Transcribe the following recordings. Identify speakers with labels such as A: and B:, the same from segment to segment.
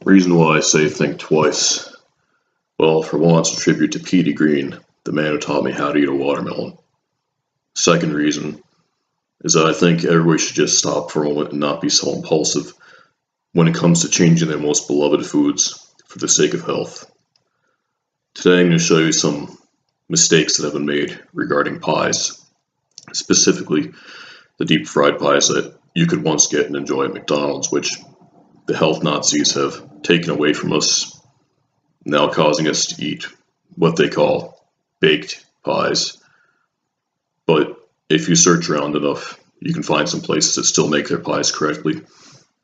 A: Reason why I say think twice. Well, for one, it's a tribute to Petey Green, the man who taught me how to eat a watermelon. Second reason is that I think everybody should just stop for a moment and not be so impulsive when it comes to changing their most beloved foods for the sake of health. Today I'm going to show you some mistakes that have been made regarding pies, specifically the deep fried pies that you could once get and enjoy at McDonald's, which the health Nazis have taken away from us, now causing us to eat what they call baked pies. But if you search around enough, you can find some places that still make their pies correctly,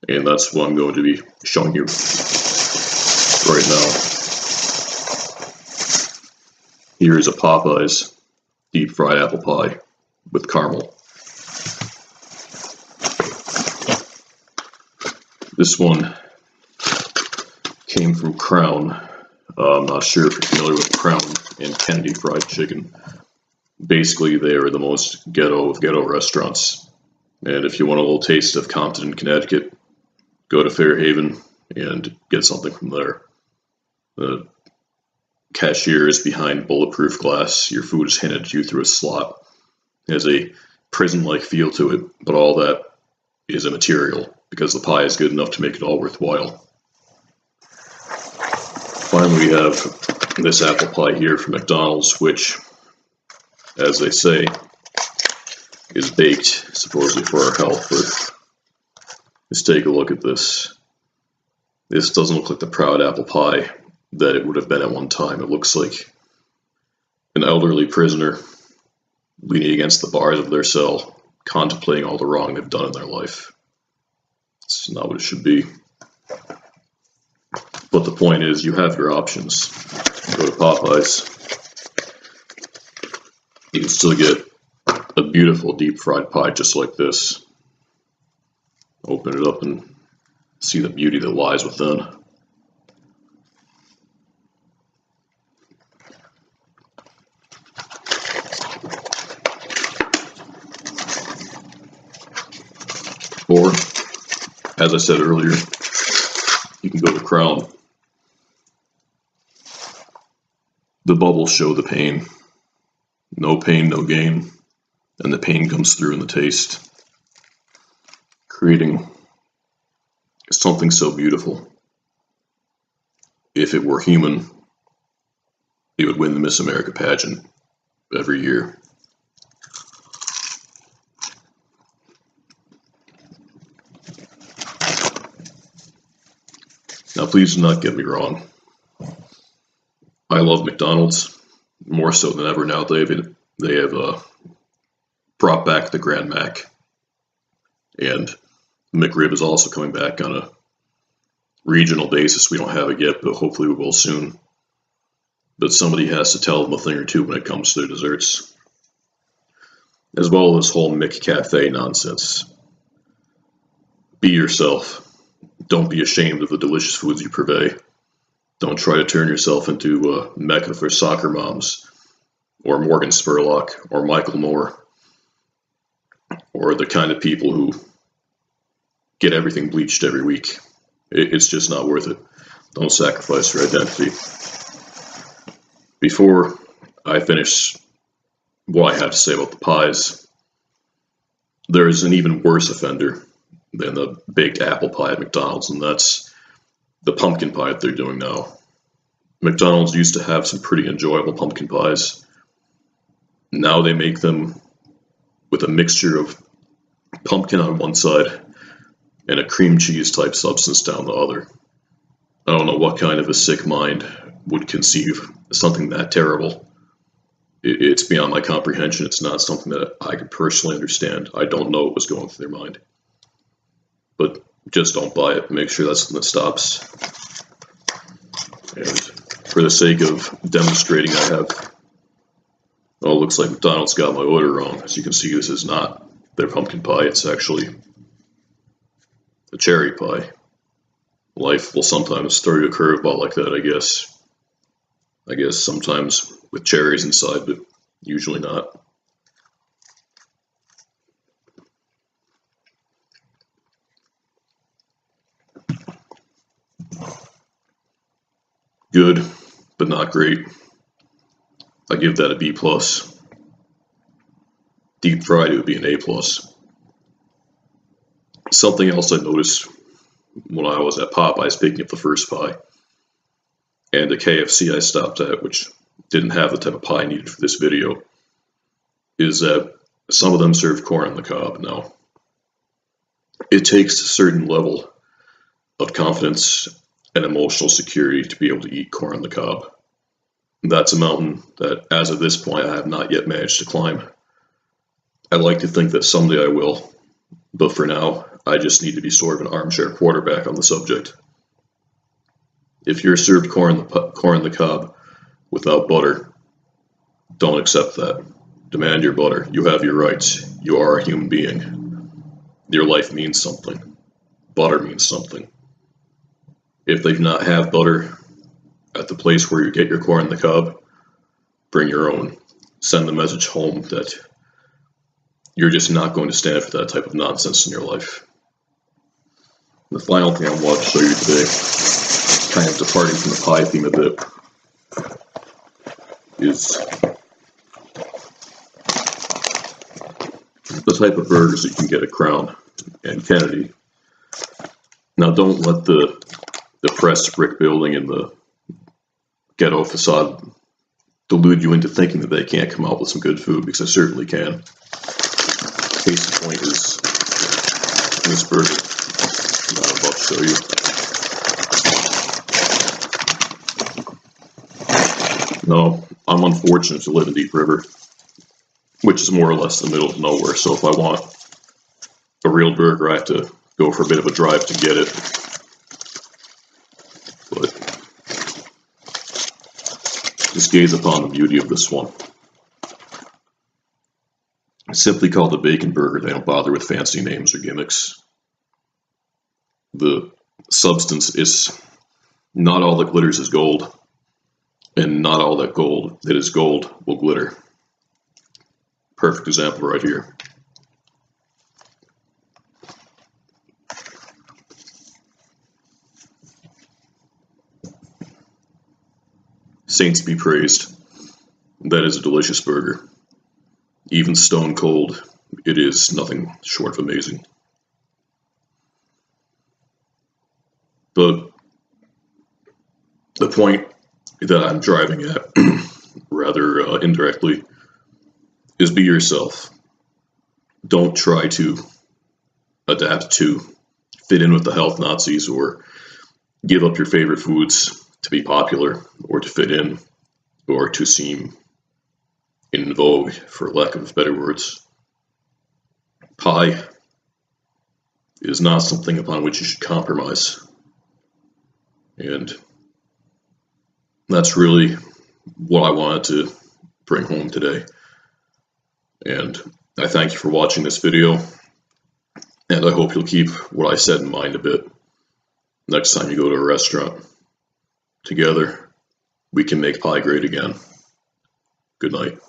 A: and that's what I'm going to be showing you right now. Here is a Popeyes deep fried apple pie with caramel. This one came from Crown. I'm not sure if you're familiar with Crown and Kennedy Fried Chicken. Basically, they are the most ghetto of ghetto restaurants. And if you want a little taste of Compton, Connecticut, go to Fairhaven and get something from there. The cashier is behind bulletproof glass. Your food is handed to you through a slot. It has a prison-like feel to it, but all that is immaterial because the pie is good enough to make it all worthwhile. Finally, we have this apple pie here from McDonald's, which, as they say, is baked supposedly for our health, but let's take a look at this. This doesn't look like the proud apple pie that it would have been at one time. It looks like an elderly prisoner leaning against the bars of their cell, contemplating all the wrong they've done in their life. It's not what it should be. But the point is, you have your options. Go to Popeyes. You can still get a beautiful deep fried pie just like this. Open it up and see the beauty that lies within. Or, as I said earlier, you can go to Crown. The bubbles show the pain. No pain, no gain. And the pain comes through in the taste, creating something so beautiful. If it were human, it would win the Miss America pageant every year. Now, please do not get me wrong. I love McDonald's more so than ever now. They have brought back the Grand Mac, and McRib is also coming back on a regional basis. We don't have it yet, but hopefully we will soon. But somebody has to tell them a thing or two when it comes to their desserts, as well as this whole McCafe nonsense. Be yourself. Don't be ashamed of the delicious foods you purvey. Don't try to turn yourself into a mecca for soccer moms, or Morgan Spurlock, or Michael Moore, or the kind of people who get everything bleached every week. It's just not worth it. Don't sacrifice your identity. Before I finish what I have to say about the pies, there is an even worse offender than the baked apple pie at McDonald's, and that's the pumpkin pie that they're doing now. McDonald's used to have some pretty enjoyable pumpkin pies. Now they make them with a mixture of pumpkin on one side and a cream cheese type substance down the other. I don't know what kind of a sick mind would conceive something that terrible. It's beyond my comprehension. It's not something that I could personally understand. I don't know what was going through their mind. But just don't buy it. Make sure that's something that stops. And for the sake of demonstrating, I have... Oh, it looks like McDonald's got my order wrong. As you can see, this is not their pumpkin pie. It's actually a cherry pie. Life will sometimes throw you a curveball like that, I guess. I guess sometimes with cherries inside, but usually not. Good, but not great. I give that a B+. Deep fried, it would be an A+. Something else I noticed when I was at Popeyes picking up the first pie, and the KFC I stopped at, which didn't have the type of pie needed for this video, is that some of them serve corn on the cob. Now, it takes a certain level of confidence and emotional security to be able to eat corn on the cob. That's a mountain that, as of this point, I have not yet managed to climb. I'd like to think that someday I will, but for now, I just need to be sort of an armchair quarterback on the subject. If you're served corn on the cob without butter, don't accept that. Demand your butter. You have your rights. You are a human being. Your life means something. Butter means something. If they do not have butter at the place where you get your corn on the cob, bring your own. Send the message home that you're just not going to stand for that type of nonsense in your life. The final thing I want to show you today, kind of departing from the pie theme a bit, is the type of burgers that you can get at Crown and Kennedy. Now, don't let the pressed brick building and the ghetto facade delude you into thinking that they can't come out with some good food, because they certainly can. Case in point is this burger that I'm about to show you. No, I'm unfortunate to live in Deep River, which is more or less the middle of nowhere, so if I want a real burger, I have to go for a bit of a drive to get it. But just gaze upon the beauty of this one. It's simply called a bacon burger. They don't bother with fancy names or gimmicks. The substance is not all that glitters is gold, and not all that is gold will glitter. Perfect example right here. Saints be praised. That is a delicious burger. Even stone cold, it is nothing short of amazing. But the point that I'm driving at, rather indirectly, is be yourself. Don't try to adapt to fit in with the health Nazis, or give up your favorite foods to be popular, or to fit in, or to seem in vogue, for lack of better words. Pie is not something upon which you should compromise. And that's really what I wanted to bring home today. And I thank you for watching this video, and I hope you'll keep what I said in mind a bit next time you go to a restaurant. Together, we can make pie great again. Good night.